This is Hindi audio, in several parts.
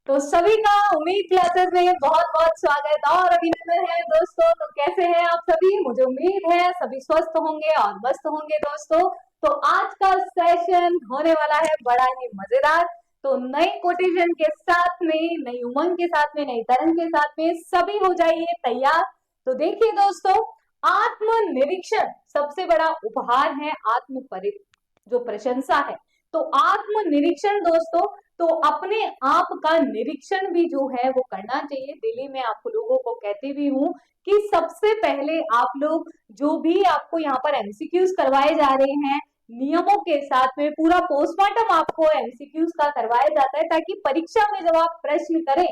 तो सभी का उम्मीद क्लासेस में बहुत बहुत स्वागत और अभिनंदन है दोस्तों। तो कैसे हैं आप सभी? मुझे उम्मीद है सभी स्वस्थ होंगे और मस्त होंगे दोस्तों। तो आज का सेशन होने वाला है बड़ा ही मजेदार। तो नई कोटेशन के साथ में, नई उमंग के साथ में, नई तरंग के साथ में सभी हो जाइए तैयार। तो देखिए दोस्तों, आत्मनिरीक्षण सबसे बड़ा उपहार है, जो प्रशंसा है। तो आत्मनिरीक्षण दोस्तों, तो अपने आप का निरीक्षण भी जो है वो करना चाहिए। डेली मैं आप लोगों को कहती भी हूँ कि सबसे पहले आप लोग जो भी आपको यहाँ पर एमसीक्यूज करवाए जा रहे हैं, नियमों के साथ में पूरा पोस्टमार्टम आपको एमसीक्यूज का करवाया जाता है, ताकि परीक्षा में जब आप प्रश्न करें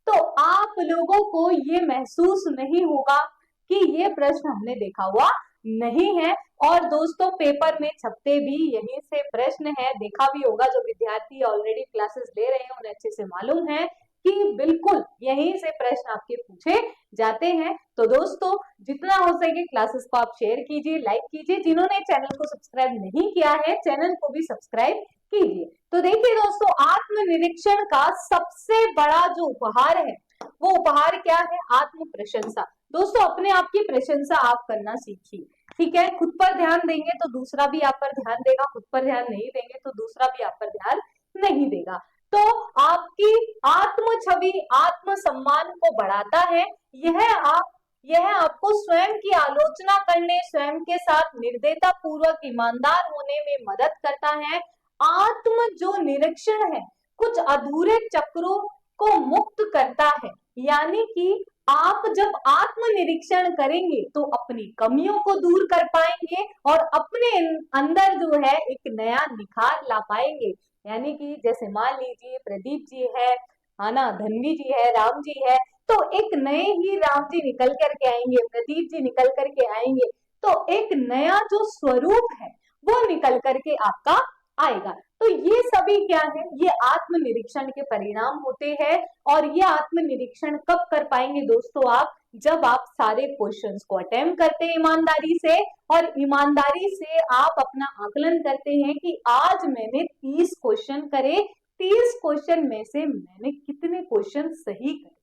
तो आप लोगों को ये महसूस नहीं होगा कि ये प्रश्न हमने देखा हुआ नहीं है। और दोस्तों, पेपर में छपते भी यहीं से प्रश्न है। देखा भी होगा, जो विद्यार्थी ऑलरेडी क्लासेस ले रहे हैं उन्हें अच्छे से मालूम है कि बिल्कुल यहीं से प्रश्न आपके पूछे जाते हैं। तो दोस्तों, जितना हो सके क्लासेस को आप शेयर कीजिए, लाइक कीजिए। जिन्होंने चैनल को सब्सक्राइब नहीं किया है, चैनल को भी सब्सक्राइब कीजिए। तो देखिए दोस्तों, आत्मनिरीक्षण का सबसे बड़ा जो उपहार है वो उपहार क्या है? आत्म प्रशंसा। दोस्तों, अपने आप की प्रशंसा आप करना सीखिए। ठीक है, खुद पर ध्यान देंगे तो दूसरा भी आप पर ध्यान देगा, खुद पर ध्यान नहीं देंगे तो दूसरा भी आप पर ध्यान नहीं देगा। तो आपकी आत्म छवि आत्म सम्मान को बढ़ाता है। यह आपको स्वयं की आलोचना करने, स्वयं के साथ निर्दयता पूर्वक ईमानदार होने में मदद करता है। आत्म जो निरीक्षण है, कुछ अधूरे चक्रों को मुक्त करता है। यानी कि आप जब आत्मनिरीक्षण करेंगे तो अपनी कमियों को दूर कर पाएंगे और अपने अंदर जो है एक नया निखार ला पाएंगे। यानी कि जैसे मान लीजिए प्रदीप जी है ना, धनवी जी है, राम जी है, तो एक नए ही राम जी निकल करके आएंगे, प्रदीप जी निकल करके आएंगे, तो एक नया जो स्वरूप है वो निकल करके आपका आएगा। तो ये सभी क्या है? ये आत्मनिरीक्षण के परिणाम होते हैं। और ये आत्मनिरीक्षण कब कर पाएंगे दोस्तों आप? जब आप सारे क्वेश्चंस को अटेम्प्ट करते हैं ईमानदारी से, और ईमानदारी से आप अपना आकलन करते हैं कि आज मैंने 30 क्वेश्चन करे, 30 क्वेश्चन में से मैंने कितने क्वेश्चन सही करे।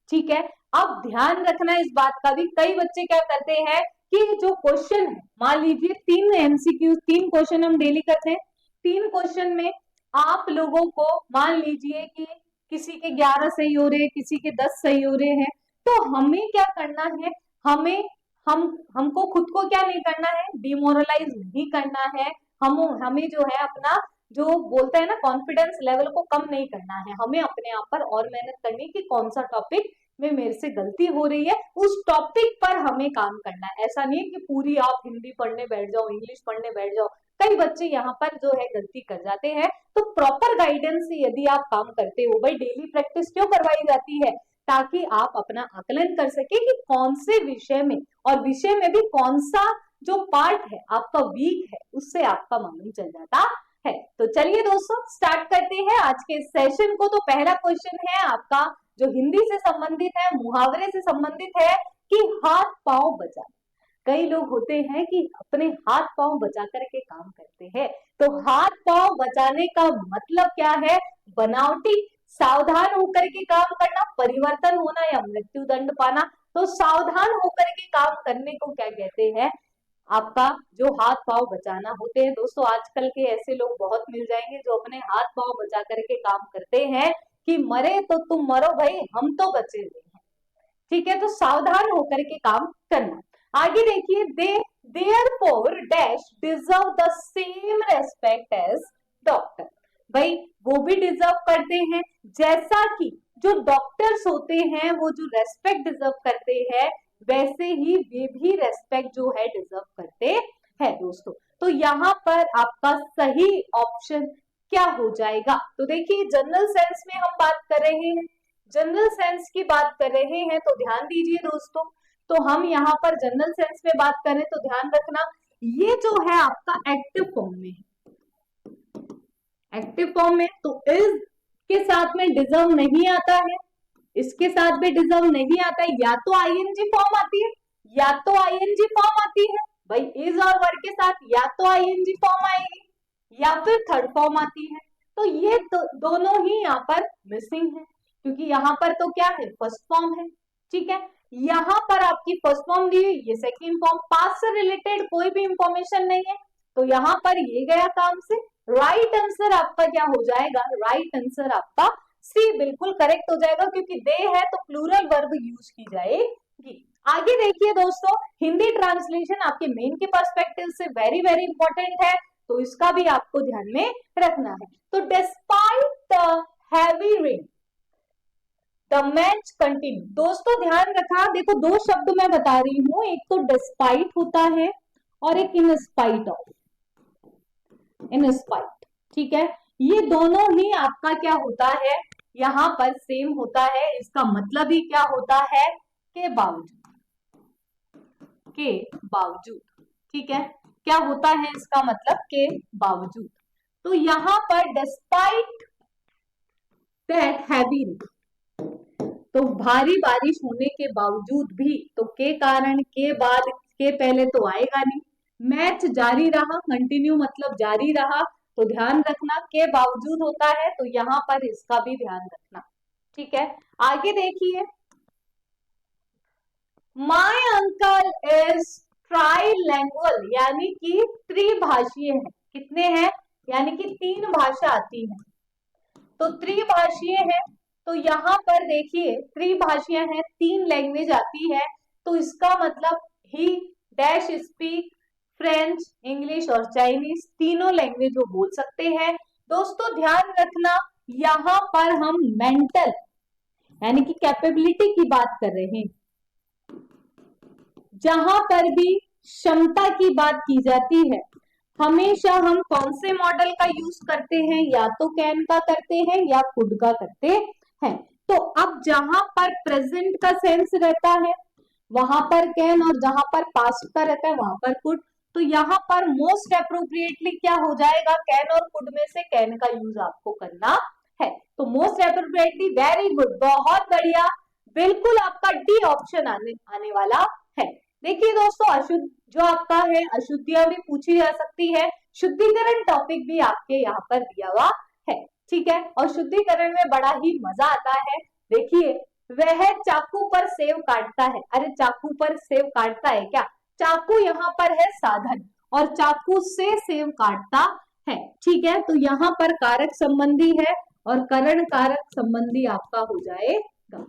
ठीक है, अब ध्यान रखना इस बात का भी। कई बच्चे क्या करते हैं कि जो क्वेश्चन है, मान लीजिए 3 एमसीक्यू, 3 क्वेश्चन हम डेली करते हैं, 3 क्वेश्चन में आप लोगों को मान लीजिए कि किसी के 11 सही हो रहे हैं, किसी के 10 सही हो रहे हैं, तो हमें क्या करना है? हमको खुद को क्या नहीं करना है? डिमोरलाइज नहीं करना है। हमें जो है अपना, जो बोलता है ना, कॉन्फिडेंस लेवल को कम नहीं करना है। हमें अपने आप पर और मेहनत करनी कि कौन सा टॉपिक में मेरे से गलती हो रही है, उस टॉपिक पर हमें काम करना है। ऐसा नहीं है कि पूरी आप हिंदी पढ़ने बैठ जाओ, इंग्लिश पढ़ने बैठ जाओ। कई बच्चे यहाँ पर जो है गलती कर जाते हैं। तो प्रॉपर गाइडेंस से यदि आप काम करते हो, भाई डेली प्रैक्टिस क्यों करवाई जाती है? ताकि आप अपना आकलन कर सके कि कौन से विषय में, और विषय में भी कौन सा जो पार्ट है आपका वीक है, उससे आपका मालूम चल जाता है। तो चलिए दोस्तों, स्टार्ट करते हैं आज के सेशन को। तो पहला क्वेश्चन है आपका, जो हिंदी से संबंधित है, मुहावरे से संबंधित है, कि हाथ पांव बचा। कई लोग होते हैं कि अपने हाथ पांव बचा करके काम करते हैं। तो हाथ पांव बचाने का मतलब क्या है? बनावटी, सावधान होकर के काम करना, परिवर्तन होना या मृत्यु दंड पाना। तो सावधान होकर के काम करने को क्या कहते हैं? आपका जो हाथ पांव बचाना होते हैं। दोस्तों, आजकल के ऐसे लोग बहुत मिल जाएंगे जो अपने हाथ पांव बचा करके काम करते हैं कि मरे तो तुम मरो भाई, हम तो बचे हुए हैं। ठीक है, तो सावधान होकर के काम करना। आगे देखिए, they therefore dash deserve the same respect as doctor. भाई वो भी डिजर्व करते हैं, जैसा कि जो डॉक्टर्स होते हैं वो जो रेस्पेक्ट डिजर्व करते हैं, वैसे ही वे भी रेस्पेक्ट जो है डिजर्व करते हैं दोस्तों। तो यहाँ पर आपका सही ऑप्शन क्या हो जाएगा? तो देखिए, जनरल सेंस में हम बात कर रहे हैं, जनरल सेंस की बात कर रहे हैं, तो ध्यान दीजिए दोस्तों। तो हम यहाँ पर जनरल सेंस में बात करें तो ध्यान रखना, ये जो है आपका एक्टिव फॉर्म में है, एक्टिव फॉर्म में। तो इज के साथ में डिजर्व नहीं आता है, इसके साथ भी डिजर्व नहीं आता है। या तो आईएनजी फॉर्म आती है, या तो आईएनजी फॉर्म आती है। भाई इज और वर्ड के साथ या तो आईएनजी फॉर्म आएगी या फिर थर्ड फॉर्म आती है। तो ये दोनों ही यहाँ पर मिसिंग है। क्योंकि यहाँ पर तो क्या है, फर्स्ट फॉर्म है। ठीक है, यहाँ पर आपकी फर्स्ट फॉर्म दी हुई, ये सेकंड फॉर्म, पास्ट से रिलेटेड कोई भी इंफॉर्मेशन नहीं है, तो यहाँ पर ये गया काम से। राइट आंसर आपका क्या हो जाएगा, राइट आंसर आपका सी बिल्कुल करेक्ट हो जाएगा, क्योंकि दे है तो प्लूरल वर्ब यूज की जाएगी। आगे देखिए दोस्तों, हिंदी ट्रांसलेशन आपके मेन के पर्सपेक्टिव से वेरी वेरी इंपॉर्टेंट है, तो इसका भी आपको ध्यान में रखना है। तो despite the heavy rain the match continue. दोस्तों ध्यान रखा, देखो दो शब्द मैं बता रही हूं, एक तो डिस्पाइट होता है और एक in spite of, in spite. ठीक है, ये दोनों ही आपका क्या होता है, यहां पर सेम होता है, इसका मतलब ही क्या होता है, के बावजूद, के बावजूद। ठीक है, क्या होता है इसका मतलब, के बावजूद। तो यहां पर डिस्पाइट दैट हैवी, तो भारी बारिश होने के बावजूद भी, तो के कारण, के बाद, के पहले तो आएगा नहीं, मैच जारी रहा, कंटिन्यू मतलब जारी रहा, तो ध्यान रखना के बावजूद होता है, तो यहां पर इसका भी ध्यान रखना। ठीक है, आगे देखिए, माय अंकल इज ट्राइलैंग्युअल, यानी कि त्रिभाषीय है। कितने हैं, यानी कि 3 भाषा आती है, तो त्रिभाषीय है। तो यहाँ पर देखिए त्रिभाषियां हैं, 3 लैंग्वेज आती है, तो इसका मतलब ही डैश स्पीक फ्रेंच, इंग्लिश और चाइनीज, तीनों लैंग्वेज वो बोल सकते हैं। दोस्तों ध्यान रखना, यहाँ पर हम मेंटल यानी कि कैपेबिलिटी की बात कर रहे हैं, जहां पर भी क्षमता की बात की जाती है, हमेशा हम कौन से मॉडल का यूज करते हैं, या तो कैन का करते हैं या कुड का करते हैं। तो अब जहां पर प्रेजेंट का सेंस रहता है वहां पर कैन, और जहां पर पास्ट का रहता है वहां पर कुड, तो यहाँ पर मोस्ट अप्रोप्रिएटली क्या हो जाएगा, कैन और कुड में से कैन का यूज आपको करना है। तो मोस्ट अप्रोप्रिएटली, वेरी गुड, बहुत बढ़िया, बिल्कुल आपका डी ऑप्शन आने वाला है। देखिए दोस्तों, अशुद्ध जो आपका है, अशुद्धियां भी पूछी जा सकती है, शुद्धिकरण टॉपिक भी आपके यहाँ पर दिया हुआ है। ठीक है, और शुद्धिकरण में बड़ा ही मजा आता है। देखिए, वह चाकू पर सेव काटता है, अरे चाकू पर सेव काटता है क्या, चाकू यहाँ पर है साधन, और चाकू से सेव काटता है। ठीक है, तो यहाँ पर कारक संबंधी है, और करण कारक संबंधी आपका हो जाएगा।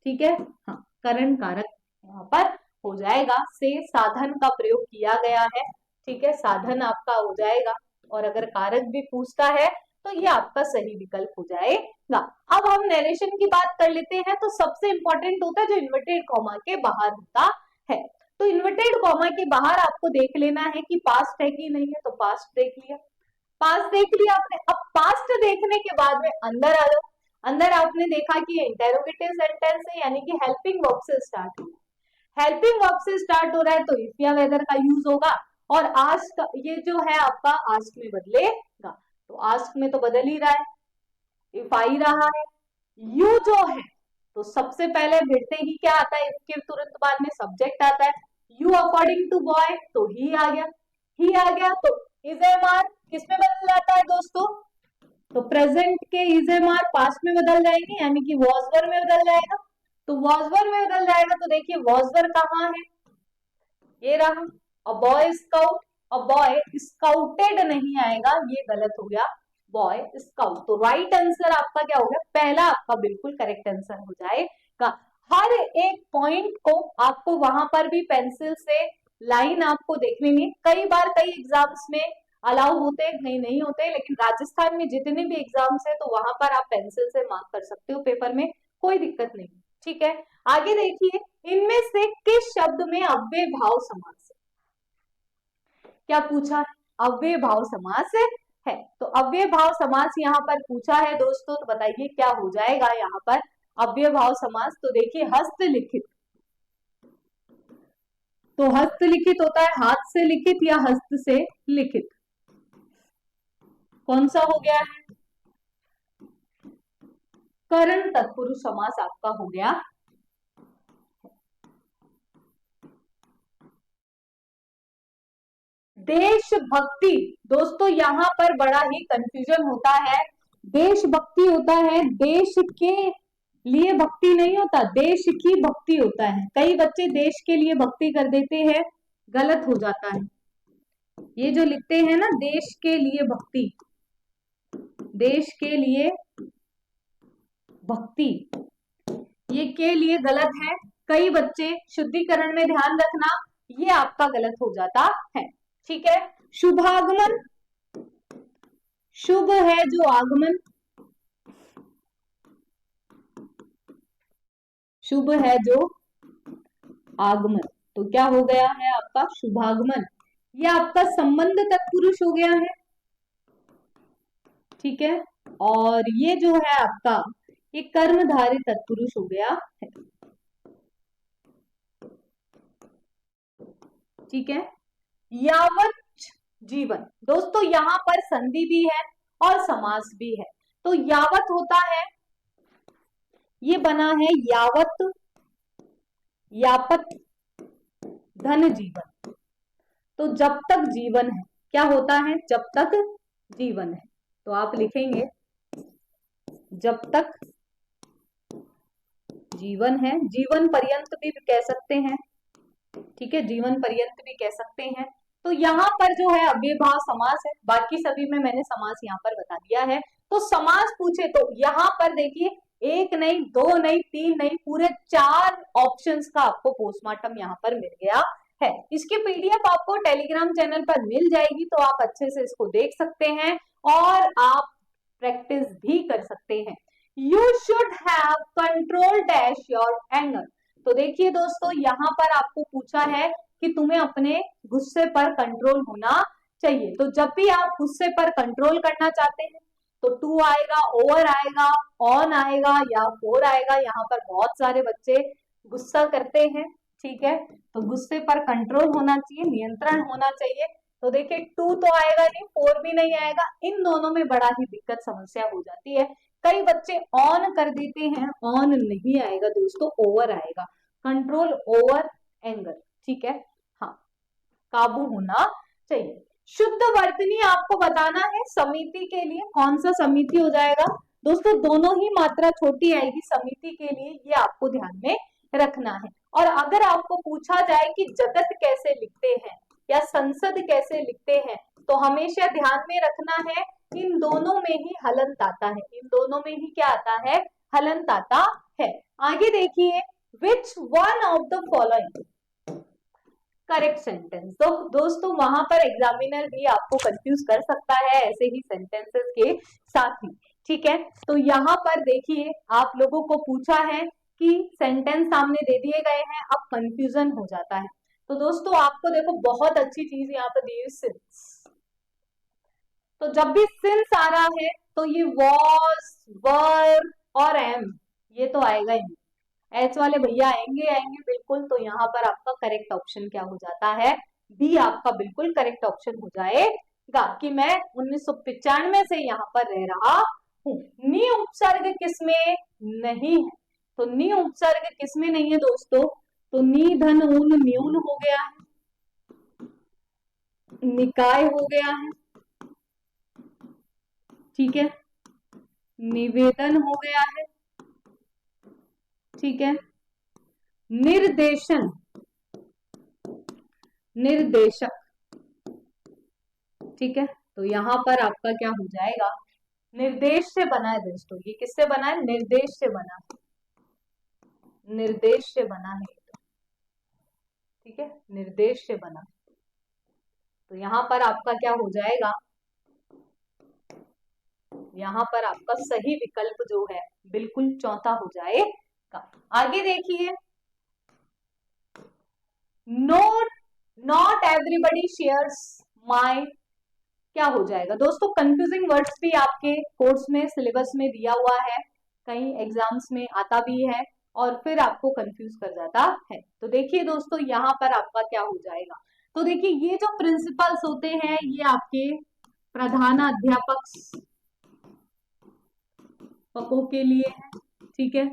ठीक है, हाँ, करण कारक यहाँ पर हो जाएगा, से साधन का प्रयोग किया गया है। ठीक है, साधन आपका हो जाएगा, और अगर कारक भी पूछता है तो ये आपका सही विकल्प हो जाएगा। अब हम नरेशन की बात कर लेते हैं, तो सबसे इंपॉर्टेंट होता है जो इन्वर्टेड कॉमा के बाहर होता है। तो इन्वर्टेड कॉमा के बाहर आपको देख लेना है कि पास्ट है कि नहीं है, तो पास्ट देख लिया, पास्ट देख लिया आपने। अब पास्ट देखने के बाद में अंदर आ जाओ, अंदर आपने देखा कि इंटेरोगेटिव सेंटेंस है, यानी कि हेल्पिंग वर्ब से स्टार्ट हो, हेल्पिंग वर्ब से स्टार्ट हो रहा है, तो इफ या वेदर का यूज होगा, और आस्क ये जो है आपका आस्क में बदलेगा, तो आस्क में तो बदल ही रहा है, इफ आ ही रहा है। यू जो है, तो सबसे पहले भिड़ते ही क्या आता है, इसके तुरंत बाद में सब्जेक्ट आता है, यू अकॉर्डिंग टू बॉय, तो ही आ गया, ही आ गया, तो इज एम आर किस में बदल जाता है दोस्तों, तो प्रेजेंट के इज एम आर पास्ट में बदल जाएंगे, यानी कि वॉज वर में बदल जाएगा, तो वॉज वर में बदल जाएगा, तो देखिए वॉज वर कहाँ है, ये रहा, और बॉय स्काउट, और बॉय स्काउटेड नहीं आएगा, ये गलत हो गया, बॉय स्काउट। तो राइट आंसर आपका क्या हो गया, पहला आपका बिल्कुल करेक्ट आंसर हो जाएगा। हर एक पॉइंट को आपको वहां पर भी पेंसिल से लाइन आपको देखनी है, कई बार कई एग्जाम्स में अलाउ होते हैं, नहीं होते, लेकिन राजस्थान में जितने भी एग्जाम्स है तो वहां पर आप पेंसिल से मार्क कर सकते हो पेपर में, कोई दिक्कत नहीं। ठीक है, आगे देखिए, इनमें से किस शब्द में अव्यय भाव समास है, क्या पूछा है, अव्यय भाव समास है, तो अव्यय भाव समास यहाँ पर पूछा है दोस्तों, तो बताइए क्या हो जाएगा यहाँ पर अव्यय भाव समास। तो देखिए हस्तलिखित, तो हस्तलिखित होता है हाथ से लिखित या हस्त से लिखित, कौन सा हो गया है, करण तत्पुरुष समास आपका हो गया। देशभक्ति, दोस्तों यहाँ पर बड़ा ही कंफ्यूजन होता है, देशभक्ति होता है देश के लिए भक्ति नहीं होता, देश की भक्ति होता है। कई बच्चे देश के लिए भक्ति कर देते हैं, गलत हो जाता है। ये जो लिखते हैं ना देश के लिए भक्ति, देश के लिए भक्ति, ये के लिए गलत है। कई बच्चे शुद्धिकरण में ध्यान रखना, ये आपका गलत हो जाता है। ठीक है। शुभागमन, शुभ है जो आगमन, शुभ है जो आगमन, तो क्या हो गया है आपका शुभागमन। ये आपका संबंध तत्पुरुष हो गया है। ठीक है। और ये जो है आपका ये कर्मधारी तत्पुरुष हो गया है। ठीक है। यावत जीवन, दोस्तों यहां पर संधि भी है और समास भी है। तो यावत होता है, ये बना है यावत, यापत, धन जीवन। तो जब तक जीवन है, क्या होता है, जब तक जीवन है। तो आप लिखेंगे जब तक जीवन है, जीवन पर्यंत भी कह सकते हैं। ठीक है, जीवन पर्यंत भी कह सकते हैं। तो यहाँ पर जो है अव्ययभाव समास है, बाकी सभी में मैंने समास यहाँ पर बता दिया है। तो समास पूछे तो यहाँ पर देखिए, एक नहीं, दो नहीं, तीन नहीं, पूरे 4 ऑप्शंस का आपको पोस्टमार्टम यहाँ पर मिल गया है। इसकी पीडीएफ आपको टेलीग्राम चैनल पर मिल जाएगी, तो आप अच्छे से इसको देख सकते हैं और आप प्रैक्टिस भी कर सकते हैं। You should have control dash your anger. तो देखिए दोस्तों, यहाँ पर आपको पूछा है कि तुम्हें अपने गुस्से पर कंट्रोल होना चाहिए। तो जब भी आप गुस्से पर कंट्रोल करना चाहते हैं तो टू आएगा, ओवर आएगा, ऑन आएगा या फोर आएगा। यहाँ पर बहुत सारे बच्चे गुस्सा करते हैं। ठीक है, तो गुस्से पर कंट्रोल होना चाहिए, नियंत्रण होना चाहिए। तो देखिए, टू तो आएगा नहीं, फोर भी नहीं आएगा, इन दोनों में बड़ा ही दिक्कत समस्या हो जाती है। कई बच्चे ऑन कर देते हैं, ऑन नहीं आएगा दोस्तों, ओवर आएगा। Control over anger. ठीक है, हाँ, काबू होना चाहिए। शुद्ध वर्तनी आपको बताना है समिति के लिए, कौन सा समिति हो जाएगा दोस्तों, दोनों ही मात्रा छोटी आएगी समिति के लिए, ये आपको ध्यान में रखना है। और अगर आपको पूछा जाए कि जगत कैसे लिखते हैं या संसद कैसे लिखते हैं, तो हमेशा ध्यान में रखना है इन दोनों में ही हलंत आता है, इन दोनों में ही क्या आता है, हलंत आता है। आगे देखिए, which one of the following correct sentence. तो दोस्तों वहां पर एग्जामिनर भी आपको कंफ्यूज कर सकता है ऐसे ही सेंटेंसेस के साथ ही। ठीक है, तो यहाँ पर देखिए, आप लोगों को पूछा है कि सेंटेंस सामने दे दिए गए हैं, अब कंफ्यूजन हो जाता है। तो दोस्तों आपको देखो, बहुत अच्छी चीज यहाँ पर दी हुई सिंस। तो जब भी सिंस आ रहा है तो ये वॉज, वर और एम, ये तो आएगा ही नहीं। एच वाले भैया आएंगे आएंगे बिल्कुल। तो यहाँ पर आपका करेक्ट ऑप्शन क्या हो जाता है, बी आपका बिल्कुल करेक्ट ऑप्शन हो जाएगा कि मैं 1995 से यहाँ पर रह रहा हूँ। नी उपसर्ग किसमें नहीं है, तो नी उपसर्ग किसमें नहीं है दोस्तों, तो नी धन ऊन न्यून हो गया है, निकाय हो गया है। ठीक है, निवेदन हो गया है। ठीक है, निर्देशन, निर्देशक। ठीक है, तो यहां पर आपका क्या हो जाएगा, निर्देश से बना है दोस्तों, ये किससे बना है, निर्देश से बना है, निर्देश से बना है। ठीक है, निर्देश से बना। तो यहां पर आपका क्या हो जाएगा, यहां पर आपका सही विकल्प जो है बिल्कुल चौथा हो जाएगा। आगे देखिए, नॉट एवरीबडी शेयर्स माई, क्या हो जाएगा दोस्तों, कंफ्यूजिंग वर्ड्स भी आपके कोर्स में सिलेबस में दिया हुआ है, कई एग्जाम्स में आता भी है और फिर आपको कंफ्यूज कर जाता है। तो देखिए दोस्तों, यहाँ पर आपका क्या हो जाएगा, तो देखिए ये जो प्रिंसिपल्स होते हैं ये आपके प्रधानाध्यापक पकों के लिए है। ठीक है,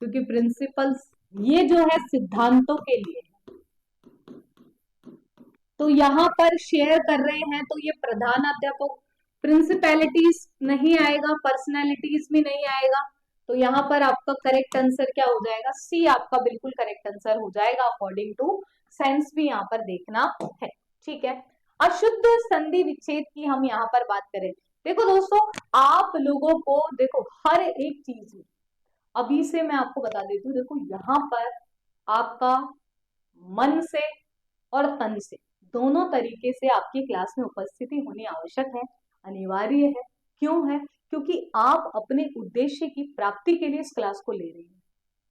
क्योंकि प्रिंसिपल्स ये जो है सिद्धांतों के लिए है। तो यहाँ पर शेयर कर रहे हैं तो ये प्रधानाध्यापक, प्रिंसिपैलिटीज नहीं आएगा, पर्सनैलिटीज भी नहीं आएगा। तो यहाँ पर आपका करेक्ट आंसर क्या हो जाएगा, सी आपका बिल्कुल करेक्ट आंसर हो जाएगा अकॉर्डिंग टू सेंस भी यहाँ पर देखना है। ठीक है, अशुद्ध संधि विच्छेद की हम यहाँ पर बात करें, देखो दोस्तों आप लोगों को देखो हर एक चीज में अभी से मैं आपको बता देती हूँ, देखो यहाँ पर आपका मन से और तन से दोनों तरीके से आपकी क्लास में उपस्थिति होनी आवश्यक है, अनिवार्य है। क्यों है, क्योंकि आप अपने उद्देश्य की प्राप्ति के लिए इस क्लास को ले रही हैं।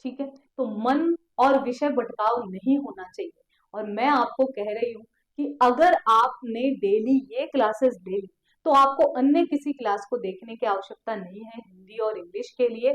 ठीक है, तो मन और विषय भटकाव नहीं होना चाहिए। और मैं आपको कह रही हूँ कि अगर आपने डेली ये क्लासेस ले ली तो आपको अन्य किसी क्लास को देखने की आवश्यकता नहीं है। हिंदी और इंग्लिश के लिए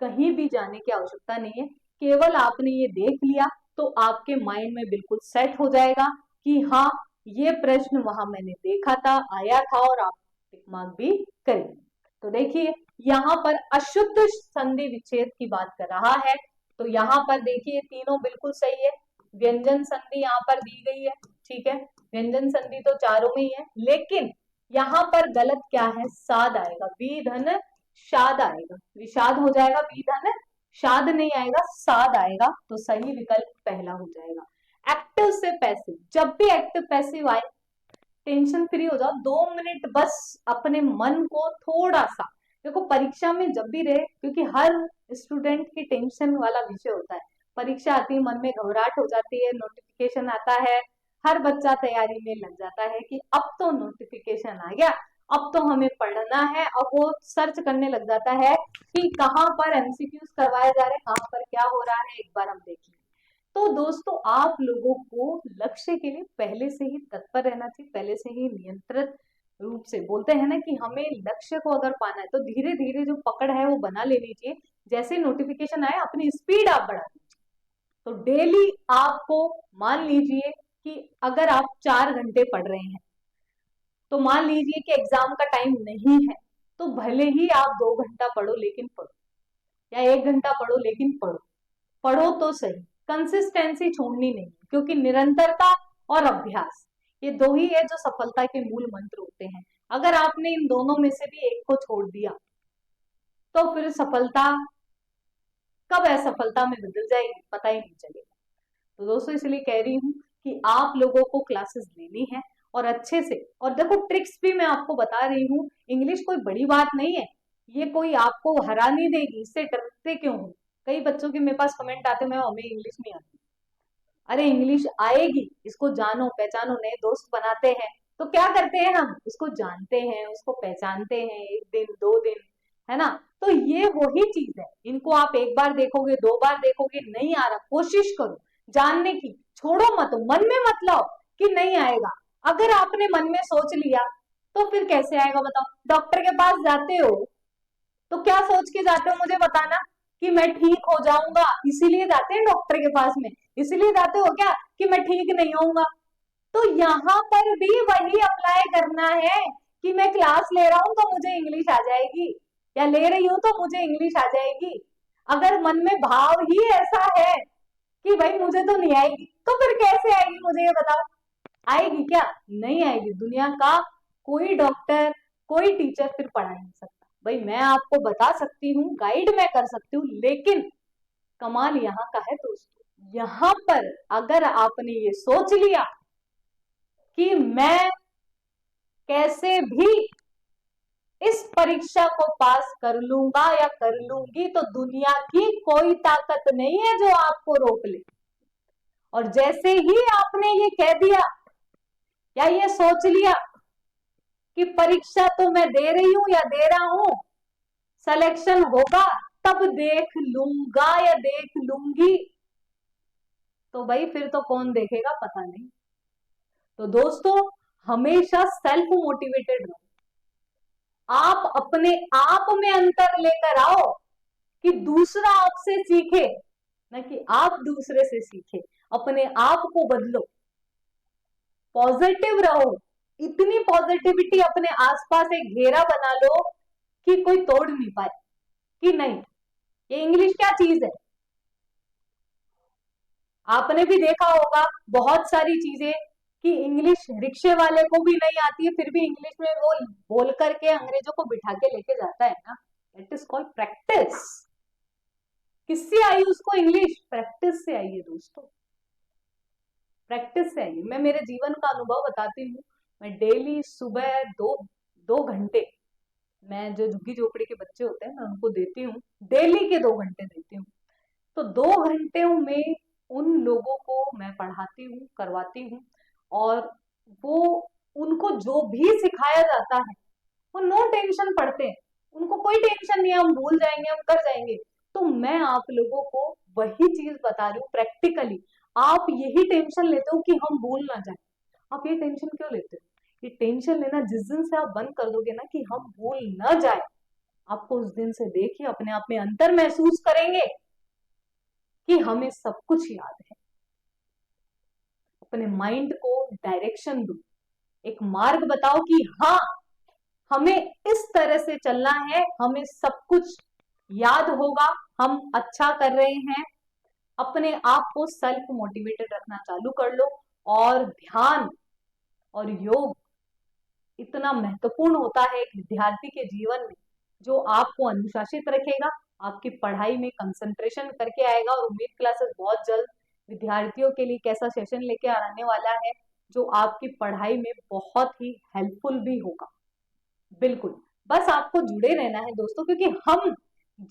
कहीं भी जाने की आवश्यकता नहीं है, केवल आपने ये देख लिया तो आपके माइंड में बिल्कुल सेट हो जाएगा कि हाँ ये प्रश्न वहां मैंने देखा था, आया था, और आप टिक मार्क भी करेंगे। तो देखिए यहाँ पर अशुद्ध संधि विच्छेद की बात कर रहा है, तो यहाँ पर देखिए तीनों बिल्कुल सही है। व्यंजन संधि यहाँ पर दी गई है, ठीक है, व्यंजन संधि तो चारों में ही है, लेकिन यहाँ पर गलत क्या है, साध आएगा, विधन शाद आएगा, विषाद हो जाएगा, विधन शाद नहीं आएगा, साध आएगा, तो सही विकल्प पहला हो जाएगा। एक्टिव से पैसिव, जब भी एक्टिव पैसिव आए टेंशन फ्री हो जाओ, 2 मिनट बस अपने मन को थोड़ा सा, देखो परीक्षा में जब भी रहे, क्योंकि हर स्टूडेंट की टेंशन वाला विषय होता है, परीक्षा आती है मन में घबराहट हो जाती है, नोटिफिकेशन आता है, हर बच्चा तैयारी में लग जाता है कि अब तो नोटिफिकेशन आ गया, अब तो हमें पढ़ना है, अब वो सर्च करने लग जाता है कि कहाँ पर एमसीक्यूज करवाए जा रहे हैं, कहाँ पर क्या हो रहा है, एक बार हम देखें। तो दोस्तों आप लोगों को लक्ष्य के लिए पहले से ही तत्पर रहना चाहिए, पहले से ही नियंत्रित रूप से, बोलते हैं ना कि हमें लक्ष्य को अगर पाना है तो धीरे धीरे जो पकड़ है वो बना लेनी चाहिए, जैसे नोटिफिकेशन आए अपनी स्पीड आप बढ़ा दीजिए। तो डेली आपको मान लीजिए कि अगर आप 4 घंटे पढ़ रहे हैं, तो मान लीजिए कि एग्जाम का टाइम नहीं है, तो भले ही आप 2 घंटा पढ़ो लेकिन पढ़ो, या 1 घंटा पढ़ो लेकिन पढ़ो, पढ़ो तो सही, कंसिस्टेंसी छोड़नी नहीं, क्योंकि निरंतरता और अभ्यास ये दो ही है जो सफलता के मूल मंत्र होते हैं। अगर आपने इन दोनों में से भी एक को छोड़ दिया तो फिर सफलता कब असफलता में बदल जाएगी पता ही नहीं चलेगा। तो दोस्तों इसलिए कह रही हूँ कि आप लोगों को क्लासेस लेनी है और अच्छे से, और देखो ट्रिक्स भी मैं आपको बता रही हूँ, इंग्लिश कोई बड़ी बात नहीं है, ये कोई आपको हरा नहीं देगी, इससे डरते क्यों हो। कई बच्चों के मेरे पास कमेंट आते हैं हमें इंग्लिश नहीं आती, अरे इंग्लिश आएगी, इसको जानो पहचानो, नए दोस्त बनाते हैं, तो क्या करते हैं हम उसको जानते हैं, उसको पहचानते हैं, 1 दिन 2 दिन, है ना। तो ये वही चीज है, इनको आप एक बार देखोगे, 2 बार देखोगे, नहीं आ रहा, कोशिश करो जानने की, छोड़ो मत, मन में मत लाओ कि नहीं आएगा। अगर आपने मन में सोच लिया तो फिर कैसे आएगा बताओ। डॉक्टर के पास जाते हो तो क्या सोच के जाते हो मुझे बताना, कि मैं ठीक हो जाऊंगा, इसीलिए जाते हैं डॉक्टर के पास में, इसीलिए जाते हो क्या कि मैं ठीक नहीं होऊंगा। तो यहाँ पर भी वही अप्लाई करना है कि मैं क्लास ले रहा हूं तो मुझे इंग्लिश आ जाएगी, या ले रही हूं तो मुझे इंग्लिश आ जाएगी। अगर मन में भाव ही ऐसा है कि भाई मुझे तो नहीं आएगी, तो फिर कैसे आएगी मुझे ये बताओ। आएगी क्या, नहीं आएगी। दुनिया का कोई डॉक्टर कोई टीचर फिर पढ़ा नहीं सकता। भाई मैं आपको बता सकती हूँ, गाइड मैं कर सकती हूँ, लेकिन कमाल यहाँ का है दोस्तों, यहाँ पर अगर आपने ये सोच लिया कि मैं कैसे भी इस परीक्षा को पास कर लूंगा या कर लूंगी, तो दुनिया की कोई ताकत नहीं है जो आपको रोक ले। और जैसे ही आपने ये कह दिया या ये सोच लिया कि परीक्षा तो मैं दे रही हूं या दे रहा हूं, सिलेक्शन होगा तब देख लूंगा या देख लूंगी, तो भाई फिर तो कौन देखेगा पता नहीं। तो दोस्तों हमेशा सेल्फ मोटिवेटेड रहो, आप अपने आप में अंतर लेकर आओ कि दूसरा आपसे सीखे, न कि आप दूसरे से सीखे। अपने आप को बदलो, पॉजिटिव रहो, इतनी पॉजिटिविटी अपने आसपास एक घेरा बना लो कि कोई तोड़ नहीं पाए कि नहीं ये इंग्लिश क्या चीज है। आपने भी देखा होगा बहुत सारी चीजें कि इंग्लिश रिक्शे वाले को भी नहीं आती है, फिर भी इंग्लिश में वो बोल करके अंग्रेजों को बिठा के लेके जाता है ना, इट इज कॉल्ड प्रैक्टिस। किससे आई उसको इंग्लिश? प्रैक्टिस से आई है दोस्तों, प्रैक्टिस से आई है। मैं मेरे जीवन का अनुभव बताती हूँ। मैं डेली सुबह दो घंटे, मैं जो झुग्गी झोपड़ी के बच्चे होते हैं मैं उनको देती हूँ, डेली के 2 घंटे देती हूँ। तो 2 घंटे में उन लोगों को मैं पढ़ाती हूँ, करवाती हूँ, और वो उनको जो भी सिखाया जाता है वो नो टेंशन पढ़ते हैं, उनको कोई टेंशन नहीं है, हम भूल जाएंगे, हम कर जाएंगे। तो मैं आप लोगों को वही चीज बता रही हूँ प्रैक्टिकली। आप यही टेंशन लेते हो कि हम भूल ना जाए। आप ये टेंशन क्यों लेते हो? ये टेंशन लेना जिस दिन से आप बंद कर दोगे ना कि हम भूल न जाए, आपको उस दिन से देखिए अपने आप में अंतर महसूस करेंगे कि हमें सब कुछ याद है। अपने माइंड को डायरेक्शन दो, एक मार्ग बताओ कि हाँ हमें इस तरह से चलना है, हमें सब कुछ याद होगा, हम अच्छा कर रहे हैं। अपने आप को सेल्फ मोटिवेटेड रखना चालू कर लो। और ध्यान और योग इतना महत्वपूर्ण होता है एक विद्यार्थी के जीवन में, जो आपको अनुशासित रखेगा, आपकी पढ़ाई में कंसंट्रेशन करके आएगा। और उम्मीद क्लासेस बहुत जल्द विद्यार्थियों के लिए कैसा सेशन लेके आने वाला है जो आपकी पढ़ाई में बहुत ही हेल्पफुल भी होगा। बिल्कुल, बस आपको जुड़े रहना है दोस्तों, क्योंकि हम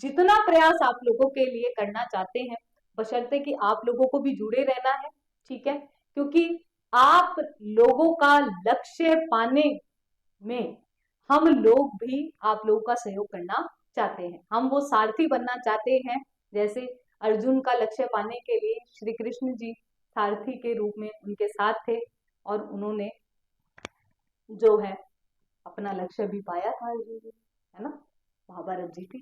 जितना प्रयास आप लोगों के लिए करना चाहते हैं, बशर्ते कि आप लोगों को भी जुड़े रहना है, ठीक है? क्योंकि आप लोगों का लक्ष्य पाने में हम लोग भी आप लोगों का सहयोग करना चाहते हैं। हम वो सारथी बनना चाहते हैं, जैसे अर्जुन का लक्ष्य पाने के लिए श्री कृष्ण जी सारथी के रूप में उनके साथ थे, और उन्होंने जो है अपना लक्ष्य भी पाया था अर्जुन जी, है ना, महाभारत जीती।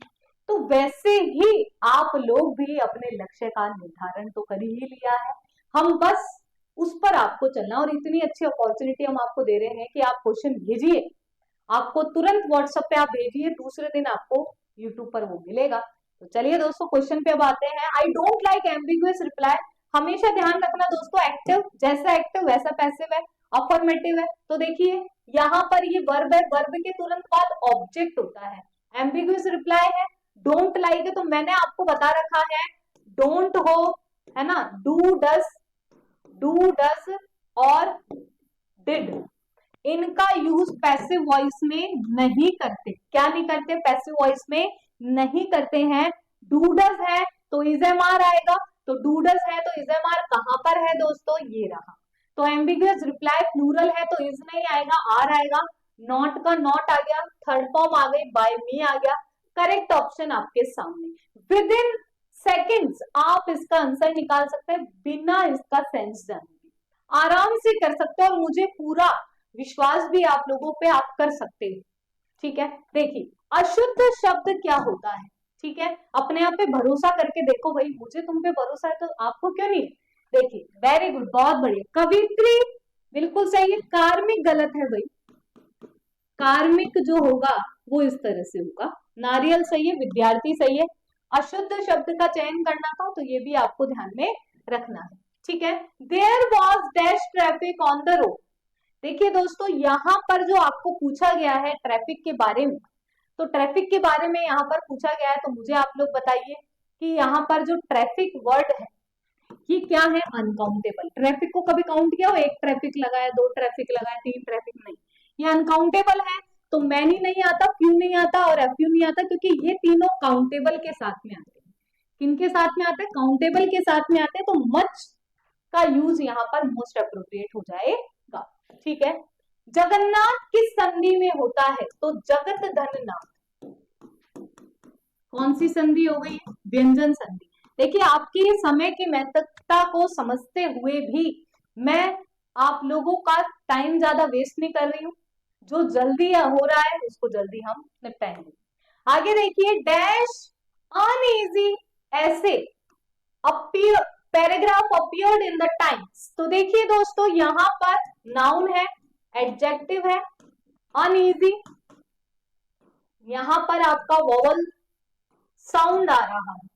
तो वैसे ही आप लोग भी अपने लक्ष्य का निर्धारण तो कर ही लिया है, हम बस उस पर आपको चलना। और इतनी अच्छी अपॉर्चुनिटी हम आपको दे रहे हैं कि आप क्वेश्चन भेजिए, आपको तुरंत व्हाट्सएप पे आप भेजिए, दूसरे दिन आपको यूट्यूब पर वो मिलेगा। तो चलिए दोस्तों क्वेश्चन पे अब आते हैं। I don't like ambiguous reply. हमेशा ध्यान रखना दोस्तों, एक्टिव जैसा एक्टिव वैसा पैसिव है, अफर्मेटिव है। तो देखिए यहाँ पर ये वर्ब है, वर्ब के तुरंत बाद ऑब्जेक्ट होता है। एम्बिगुअस रिप्लाई है, डोंट लाइक है, तो मैंने आपको बता रखा है डोंट हो, है ना, डू डस और डिड, इनका यूज पैसिव वॉइस में नहीं करते। क्या नहीं करते? पैसिव वॉइस में नहीं करते हैं। डूडस है तो इजेमार आएगा, तो डूडस है तो इजेमार कहां पर है दोस्तों? ये रहा। तो एम्बिगुअस रिप्लाई प्लूरल है तो इज नहीं आएगा, आर आएगा। नॉट का नॉट आ गया, थर्ड फॉर्म आ गई, बाय मी आ गया। करेक्ट ऑप्शन आपके सामने। विद इन सेकेंड्स आप इसका आंसर निकाल सकते हैं बिना इसका सेंस जाने, आराम से कर सकते हो, और मुझे पूरा विश्वास भी आप लोगों पे आप कर सकते हो, ठीक है? देखिए अशुद्ध शब्द क्या होता है, ठीक है? अपने आप पे भरोसा करके देखो भाई, मुझे तुम पे भरोसा है तो आपको क्यों नहीं? देखिए वेरी गुड, बहुत बढ़िया। कवित्री बिल्कुल सही है, कार्मिक गलत है भाई, कार्मिक जो होगा वो इस तरह से होगा। नारियल सही है, विद्यार्थी सही है। अशुद्ध शब्द का चयन करना था तो ये भी आपको ध्यान में रखना है, ठीक है? There was dash traffic on the road. देखिए दोस्तों यहाँ पर जो आपको पूछा गया है ट्रैफिक के बारे में, तो ट्रैफिक के बारे में यहाँ पर पूछा गया है, तो मुझे आप लोग बताइए कि यहाँ पर जो ट्रैफिक वर्ड है ये क्या है? अनकाउंटेबल। ट्रैफिक को कभी काउंट किया हो? एक ट्रैफिक लगाया, 2 ट्रैफिक लगाया, 3 ट्रैफिक? नहीं, ये अनकाउंटेबल है। तो मैनी नहीं आता, फ्यू नहीं आता और एफ्यू नहीं आता, क्योंकि ये तीनों काउंटेबल के साथ में आते हैं। किनके साथ में आते हैं? काउंटेबल के साथ में आते हैं। तो मच का यूज यहाँ पर मोस्ट अप्रोप्रिएट हो जाएगा, ठीक है? जगन्नाथ किस संधि में होता है? तो जगत धन नाथ, कौन सी संधि हो गई? व्यंजन संधि। देखिए आपकी समय की महत्वता को समझते हुए भी मैं आप लोगों का टाइम ज्यादा वेस्ट नहीं कर रही हूँ, जो जल्दी हो रहा है उसको जल्दी हम निपटाएंगे। आगे देखिए, डैश अनइजी ऐसे appear paragraph appeared in the times. तो देखिए दोस्तों यहाँ पर नाउन है, एडजेक्टिव है, अनइजी, यहाँ पर आपका वोवल साउंड आ रहा है,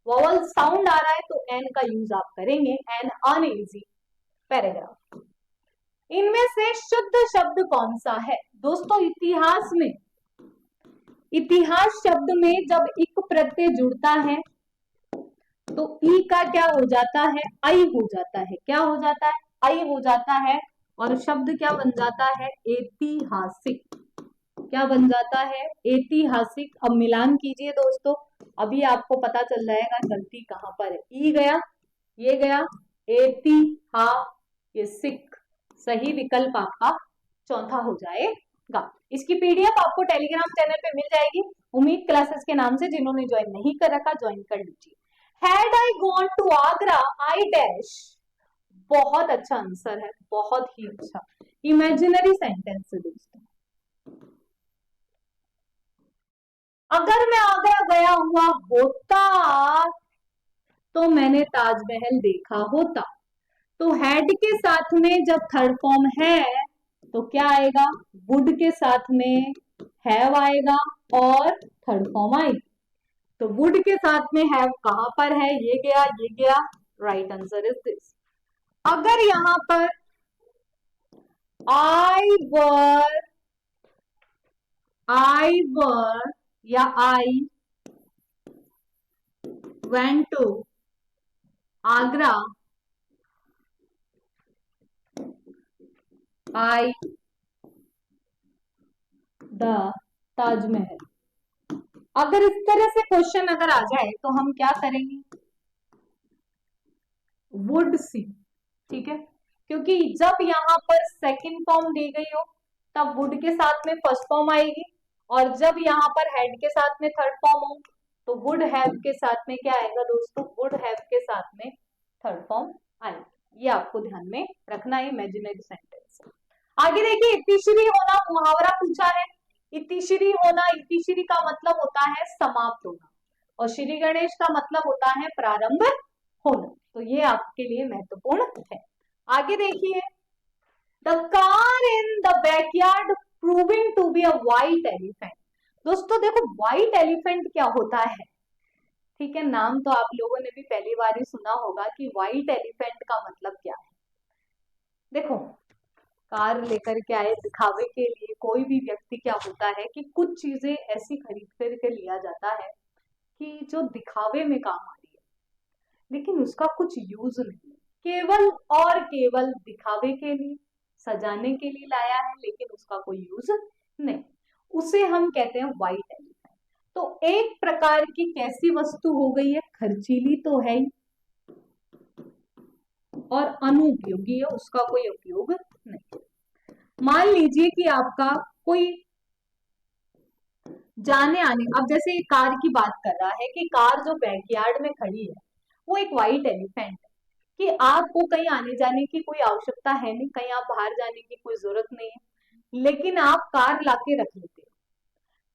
वोवल साउंड आ रहा है तो एन का यूज आप करेंगे, एन अनइजी पैराग्राफ। इनमें से शुद्ध शब्द कौन सा है? दोस्तों इतिहास में, इतिहास शब्द में जब इक प्रत्यय जुड़ता है तो ई का क्या हो जाता है, आई हो जाता है, क्या हो जाता है, आई हो जाता है, और शब्द क्या बन जाता है, ऐतिहासिक, क्या बन जाता है, ऐतिहासिक। अब मिलान कीजिए दोस्तों, अभी आपको पता चल जाएगा गलती कहां पर है। ई गया, ये गया, ऐतिहासिक, सही विकल्प आपका चौथा हो जाएगा। इसकी पीडीएफ आपको टेलीग्राम चैनल पे मिल जाएगी, उम्मीद क्लासेस के नाम से। जिन्होंने ज्वाइन नहीं कर रखा ज्वाइन कर लीजिए। Had I gone to Agra I dash, बहुत अच्छा आंसर है, बहुत ही अच्छा। इमेजिनरी सेंटेंस है दोस्तों। अगर मैं आगरा गया हुआ होता तो मैंने ताजमहल देखा होता। तो हैड के साथ में जब थर्ड फॉर्म है तो क्या आएगा, वुड के साथ में हैव आएगा और थर्ड फॉर्म आएगी। तो वुड के साथ में हैव कहां पर है, ये गया, ये गया, राइट आंसर इज दिस। अगर यहां पर आई वर या I went to Agra, I the Taj Mahal, अगर इस तरह से क्वेश्चन अगर आ जाए तो हम क्या करेंगे, वुड सी, ठीक है। क्योंकि जब यहाँ पर सेकंड फॉर्म दी गई हो तब वुड के साथ में फर्स्ट फॉर्म आएगी, और जब यहाँ पर हेड के साथ में थर्ड फॉर्म हो तो वुड हैव के साथ में क्या आएगा दोस्तों, वुड हैव के साथ में थर्ड फॉर्म आएगी। ये आपको ध्यान में रखना है, इमेजिनरी सेंटेंस। आगे देखिए, इतिश्री होना मुहावरा पूछा है। इतिश्री होना, इतिश्री का मतलब होता है समाप्त होना, और श्री गणेश का मतलब होता है प्रारंभ होना। तो ये आपके लिए महत्वपूर्ण है। आगे देखिए, the car in the backyard proving to be a white elephant. दोस्तों देखो, व्हाइट एलिफेंट क्या होता है, ठीक है, नाम तो आप लोगों ने भी पहली बार ही सुना होगा कि व्हाइट एलिफेंट का मतलब क्या है। देखो, कार लेकर के आए दिखावे के लिए, कोई भी व्यक्ति क्या होता है कि कुछ चीजें ऐसी खरीद करके लिया जाता है कि जो दिखावे में काम आ रही है, लेकिन उसका कुछ यूज नहीं, केवल और केवल दिखावे के लिए, सजाने के लिए लाया है, लेकिन उसका कोई यूज नहीं। उसे हम कहते हैं व्हाइट एलिफेंट। तो एक प्रकार की कैसी वस्तु हो गई है, खर्चीली तो है ही और अनुपयोगी है, उसका कोई उपयोग नहीं। मान लीजिए कि आपका कोई जाने आने, अब जैसे कार की बात कर रहा है कि कार जो बैकयार्ड में खड़ी है वो एक व्हाइट एलिफेंट है, कि आपको कहीं आने जाने की कोई आवश्यकता है नहीं, कहीं आप बाहर जाने की कोई जरूरत नहीं है, लेकिन आप कार लाके रख लेते हो।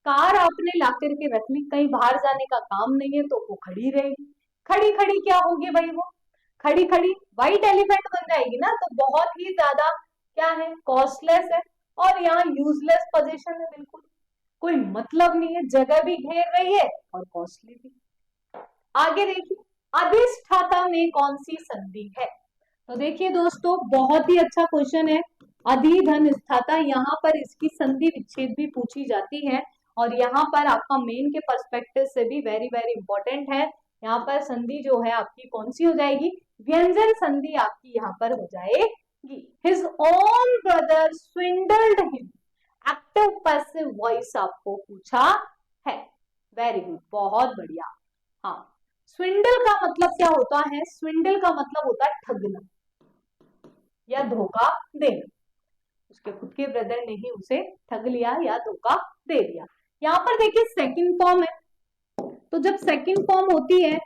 कार आपने ला करके रख ली, कहीं बाहर जाने का काम नहीं है तो वो खड़ी रहेगी। खड़ी खड़ी क्या होगी भाई, वो खड़ी खड़ी व्हाइट एलिफेंट बन जाएगी ना। तो बहुत ही ज्यादा क्या है, कॉस्टलेस है, और यहाँ यूजलेस पोजीशन है, बिल्कुल कोई मतलब नहीं है, जगह भी घेर रही है और कॉस्टली भी। आगे देखिए, अधिष्ठाता में कौन सी संधि है। तो देखिए दोस्तों, बहुत ही अच्छा क्वेश्चन है। अधिधन स्थाता, यहाँ पर इसकी संधि विच्छेद भी पूछी जाती है, और यहाँ पर आपका मेन के पर्सपेक्टिव से भी वेरी वेरी इंपॉर्टेंट है। यहाँ पर संधि जो है आपकी कौन सी हो जाएगी, व्यंजन संधि आपकी यहाँ पर हो जाएगी। His own brother swindled him, active passive voice आपको पूछा है। वेरी गुड, बहुत बढ़िया। हाँ, स्विंडल का मतलब क्या होता है, स्विंडल का मतलब होता है ठगना या धोखा देना। उसके खुद के ब्रदर ने ही उसे ठग लिया या धोखा दे दिया। यहाँ पर देखिए सेकंड फॉर्म है, तो जब सेकंड फॉर्म होती है,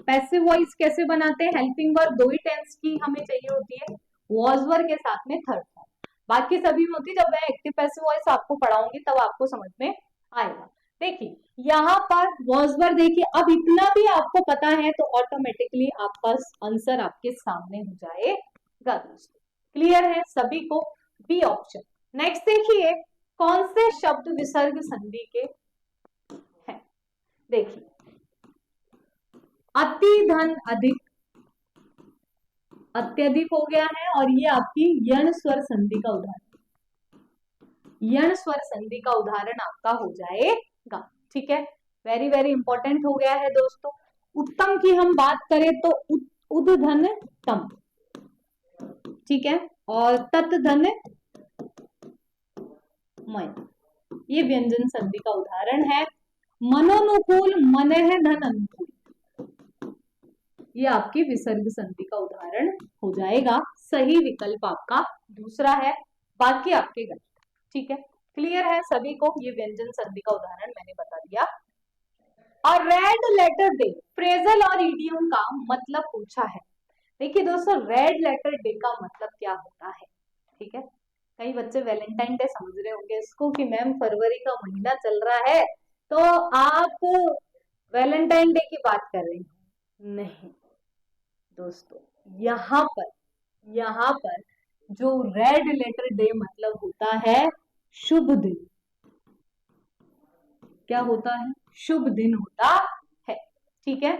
पैसिव वॉइस कैसे बनाते हैं, हेल्पिंग वर्ब दो ही टेंस की हमें चाहिए होती है, वॉज वर्ब के साथ में थर्ड फॉर्म, बाकी सभी में होती है। जब मैं एक्टिव पैसिव वॉइस आपको पढ़ाऊंगी तब आपको समझ में आएगा। देखिए यहाँ पर वॉज वर्ब, देखिए अब इतना भी आपको पता है तो ऑटोमेटिकली आपका आंसर आपके सामने हो जाएगा। दोस्तों क्लियर है सभी को, बी ऑप्शन। नेक्स्ट देखिए, कौन से शब्द विसर्ग संधि के हैं। देखिए, अति धन अधिक, अत्यधिक हो गया है, और ये आपकी यण स्वर संधि का उदाहरण, यण स्वर संधि का उदाहरण आपका हो जाएगा। ठीक है, वेरी वेरी इंपॉर्टेंट हो गया है दोस्तों। उत्तम की हम बात करें तो उद्धन तम, ठीक है, और तत् धन मय, ये व्यंजन संधि का उदाहरण है। मनोनुकूल मनः धन अनुकूल, ये आपकी विसर्ग संधि का उदाहरण हो जाएगा। सही विकल्प आपका दूसरा है, बाकी आपके गलत, ठीक है। क्लियर है सभी को, ये व्यंजन संधि का उदाहरण मैंने बता दिया। और रेड लेटर डे फ्रेजल और इडियम का मतलब पूछा है। देखिए दोस्तों, रेड लेटर डे का मतलब क्या होता है, ठीक है। कई बच्चे वैलेंटाइन डे समझ रहे होंगे इसको कि मैम फरवरी का महीना चल रहा है तो आप वैलेंटाइन डे की बात कर रही हैं। नहीं दोस्तों, यहाँ पर जो रेड लेटर डे मतलब होता है शुभ दिन। क्या होता है? शुभ दिन होता है, ठीक है।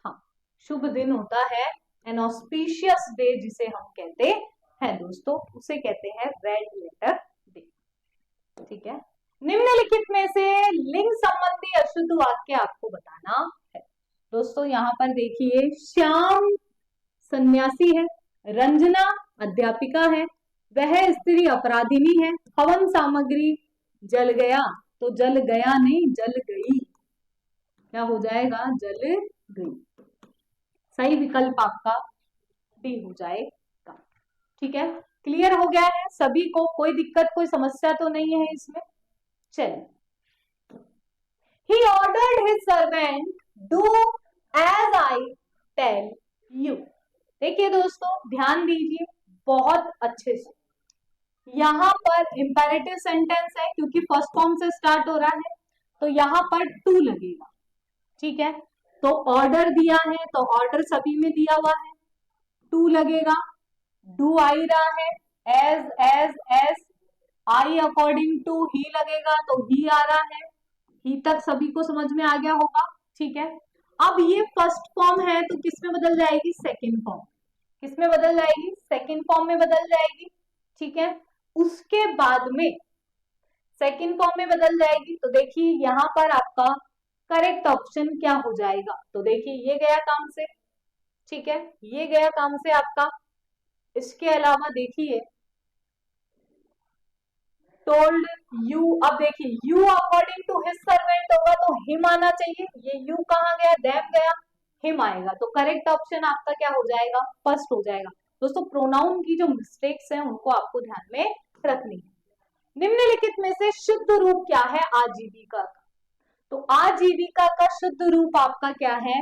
हाँ, शुभ दिन होता है, एन ऑस्पिशियस डे जिसे हम कहते हैं दोस्तों, उसे कहते हैं रेड लेटर डे, ठीक है। निम्नलिखित में से लिंग संबंधी अशुद्ध वाक्य आपको बताना है। दोस्तों यहाँ पर देखिए, श्याम सन्यासी है, रंजना अध्यापिका है, वह स्त्री अपराधिनी है, हवन सामग्री जल गया, तो जल गया नहीं जल गई, क्या हो जाएगा? जल गई। सही विकल्प आपका डी हो जाएगा, ठीक है। क्लियर हो गया है सभी को? कोई दिक्कत कोई समस्या तो नहीं है इसमें? चलिए, he ordered his servant do as I tell you। देखिए दोस्तों, ध्यान दीजिए बहुत अच्छे से, यहाँ पर इंपेरेटिव सेंटेंस है क्योंकि फर्स्ट फॉर्म से स्टार्ट हो रहा है, तो यहाँ पर टू लगेगा, ठीक है। तो ऑर्डर दिया है तो ऑर्डर सभी में दिया हुआ है, टू लगेगा। डू आई रहा है, एज आई अकॉर्डिंग टू ही लगेगा, तो ही आ रहा है, ही तक सभी को समझ में आ गया होगा, ठीक है। अब ये फर्स्ट फॉर्म है तो किस में बदल जाएगी? Second form. किस में बदल जाएगी? सेकेंड फॉर्म में बदल जाएगी, ठीक है। उसके बाद में सेकेंड फॉर्म में बदल जाएगी, तो देखिए यहाँ पर आपका करेक्ट ऑप्शन क्या हो जाएगा? तो देखिए ये गया काम से, ठीक है, ये गया काम से आपका। इसके अलावा देखिए टोल्ड यू, अब देखिए you according to his servant होगा तो हिम आना चाहिए, ये यू कहाँ गया? देम गया, हिम आएगा, तो करेक्ट ऑप्शन आपका क्या हो जाएगा? फर्स्ट हो जाएगा। दोस्तों प्रोनाउन की जो मिस्टेक्स हैं उनको आपको ध्यान में रखनी है। निम्नलिखित में से शुद्ध रूप क्या है आजीविका का? तो आजीविका का शुद्ध रूप आपका क्या है?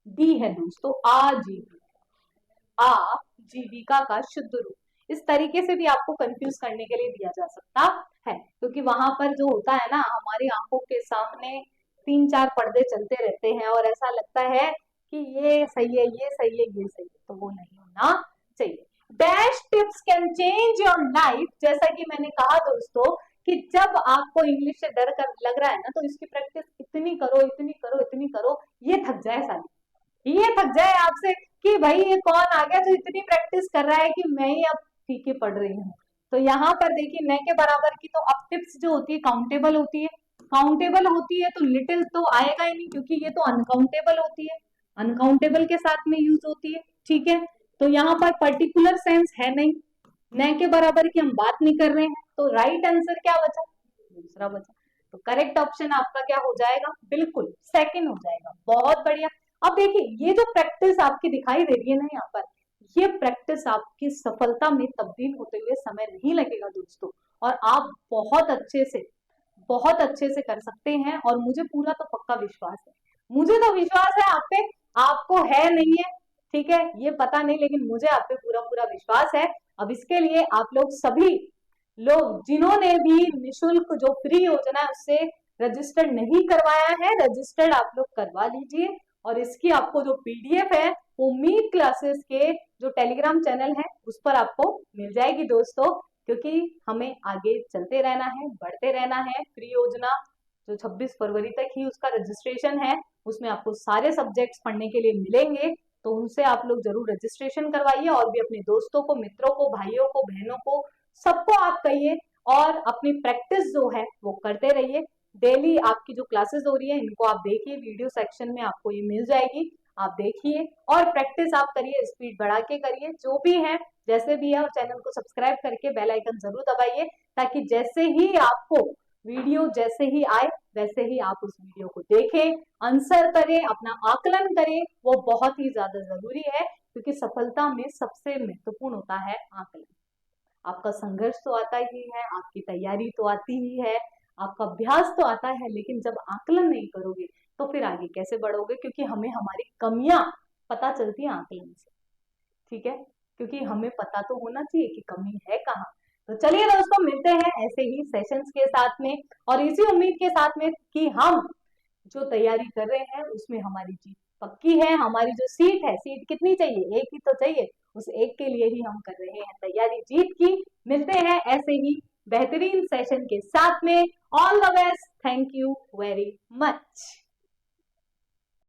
डी है दोस्तों, आजीविका। आजीविका का शुद्ध रूप इस तरीके से भी आपको कंफ्यूज करने के लिए दिया जा सकता है, क्योंकि वहां पर जो होता है ना, हमारी आंखों के सामने 3-4 पर्दे चलते रहते हैं और ऐसा लगता है कि ये सही है, ये सही है, ये सही है, तो वो नहीं होना चाहिए। Dash tips can change your life, जैसा कि मैंने कहा दोस्तों कि जब आपको इंग्लिश से डर कर लग रहा है ना, तो इसकी प्रैक्टिस इतनी करो, इतनी करो, इतनी करो, ये थक जाए सारी, ये थक जाए आपसे कि भाई ये कौन आ गया जो इतनी प्रैक्टिस कर रहा है कि मैं ही अब ठीक है पढ़ रही हूँ। तो यहाँ पर देखिए न के बराबर की तो अब टिप्स जो होती है काउंटेबल होती है, काउंटेबल होती है तो लिटिल तो आएगा ही नहीं, क्योंकि ये तो अनकाउंटेबल होती है, अनकाउंटेबल के साथ में यूज होती है, ठीक है। तो यहाँ पर पर्टिकुलर सेंस है नहीं, न के बराबर की हम बात नहीं कर रहे हैं, तो राइट आंसर क्या बचा? दूसरा बचा। तो करेक्ट ऑप्शन आपका क्या हो जाएगा? बिल्कुल सेकंड हो जाएगा। बहुत बढ़िया। अब देखिए ये जो प्रैक्टिस आपकी दिखाई दे रही है ना यहाँ पर, ये प्रैक्टिस आपकी सफलता में तब्दील होते हुए समय नहीं लगेगा दोस्तों, और आप बहुत अच्छे से कर सकते हैं, और मुझे पूरा तो पक्का विश्वास है, मुझे तो विश्वास है आप पे, आपको है नहीं है, ठीक है, ये पता नहीं, लेकिन मुझे आप पे पूरा पूरा विश्वास है। अब इसके लिए आप लोग सभी लोग जिन्होंने भी निशुल्क जो फ्री योजना है उससे रजिस्टर्ड नहीं करवाया है, रजिस्टर्ड आप लोग करवा लीजिए, और इसकी आपको जो पीडीएफ है वो मीट क्लासेस के जो टेलीग्राम चैनल है उस पर आपको मिल जाएगी दोस्तों, क्योंकि हमें आगे चलते रहना है, बढ़ते रहना है। फ्री योजना जो 26 फरवरी तक ही उसका रजिस्ट्रेशन है, उसमें आपको सारे सब्जेक्ट्स पढ़ने के लिए मिलेंगे, तो उनसे आप लोग जरूर रजिस्ट्रेशन करवाइए, और भी अपने दोस्तों को, मित्रों को, भाइयों को, बहनों को, सबको आप कहिए, और अपनी प्रैक्टिस जो है वो करते रहिए। डेली आपकी जो क्लासेस हो रही है इनको आप देखिए, वीडियो सेक्शन में आपको ये मिल जाएगी, आप देखिए और प्रैक्टिस आप करिए, स्पीड बढ़ा के करिए, जो भी है जैसे भी है, और चैनल को सब्सक्राइब करके बेल आइकन जरूर दबाइए, ताकि जैसे ही आपको वीडियो जैसे ही आए वैसे ही आप उस वीडियो को देखें, आंसर करें, अपना आकलन करें। वो बहुत ही ज्यादा जरूरी है, क्योंकि सफलता में सबसे महत्वपूर्ण होता है आकलन। आपका संघर्ष तो आता ही है, आपकी तैयारी तो आती ही है, आपका अभ्यास तो आता है, लेकिन जब आकलन नहीं करोगे तो फिर आगे कैसे बढ़ोगे? क्योंकि हमें हमारी कमियां पता चलती है आकलन से, ठीक है? क्योंकि हमें पता तो होना चाहिए कि कमी है कहाँ। तो चलिए दोस्तों, मिलते हैं ऐसे ही सेशंस के साथ में, और इसी उम्मीद के साथ में कि हम जो तैयारी कर रहे हैं उसमें हमारी जीत पक्की है। हमारी जो सीट है, सीट कितनी चाहिए? एक ही तो चाहिए, उस एक के लिए ही हम कर रहे हैं तैयारी जीत की। मिलते हैं ऐसे ही बेहतरीन सेशन के साथ में। All the best, thank you very much.